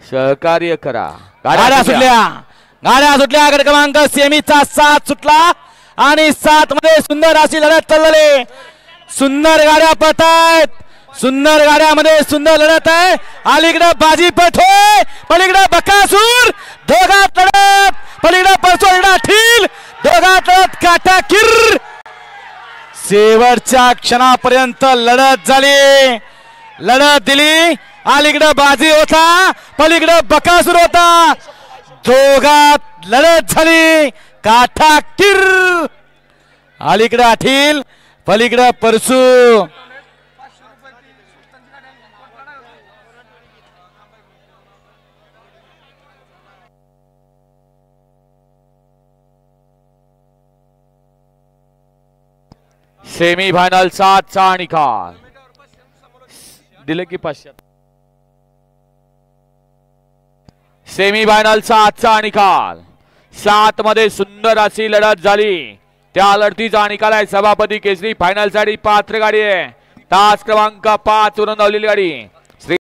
सहकार्य करा. गाड्या सुटल्या गट क्रमांक सेमीचा 7 सुटला आणि 7 मध्ये सुंदर अशी लढत चाललेली. सुंदर गाड्या पळतायत. सुंदर गाड्यामध्ये सुंदर लढत आहे. अलीकडे बाजीपट होय, पलीकडे बकासूर. दोघात लढत, पलीकडे परसोडा ठील. दोघात लढत काटाकीर. शेवटच्या क्षणापर्यंत लढत झाली. लढत दिली. अलीकडे बाजी होता, पलीकडे बकासूर होता. दोघात लढत झाली काटाकीर. अलीकडे अठील, पलीकडे परसू. सेमी फायनल 7चा निकाल दिले की 500. सेमी फायनल 7चा निकाल. 7 मध्ये सुंदर अशी लढत झाली. त्या लढतीचा निकाल आहे सभापती केसरी. फायनल साठी पात्र गाडी आहे. तास क्रमांक 5 वरून धावलेली गाडी.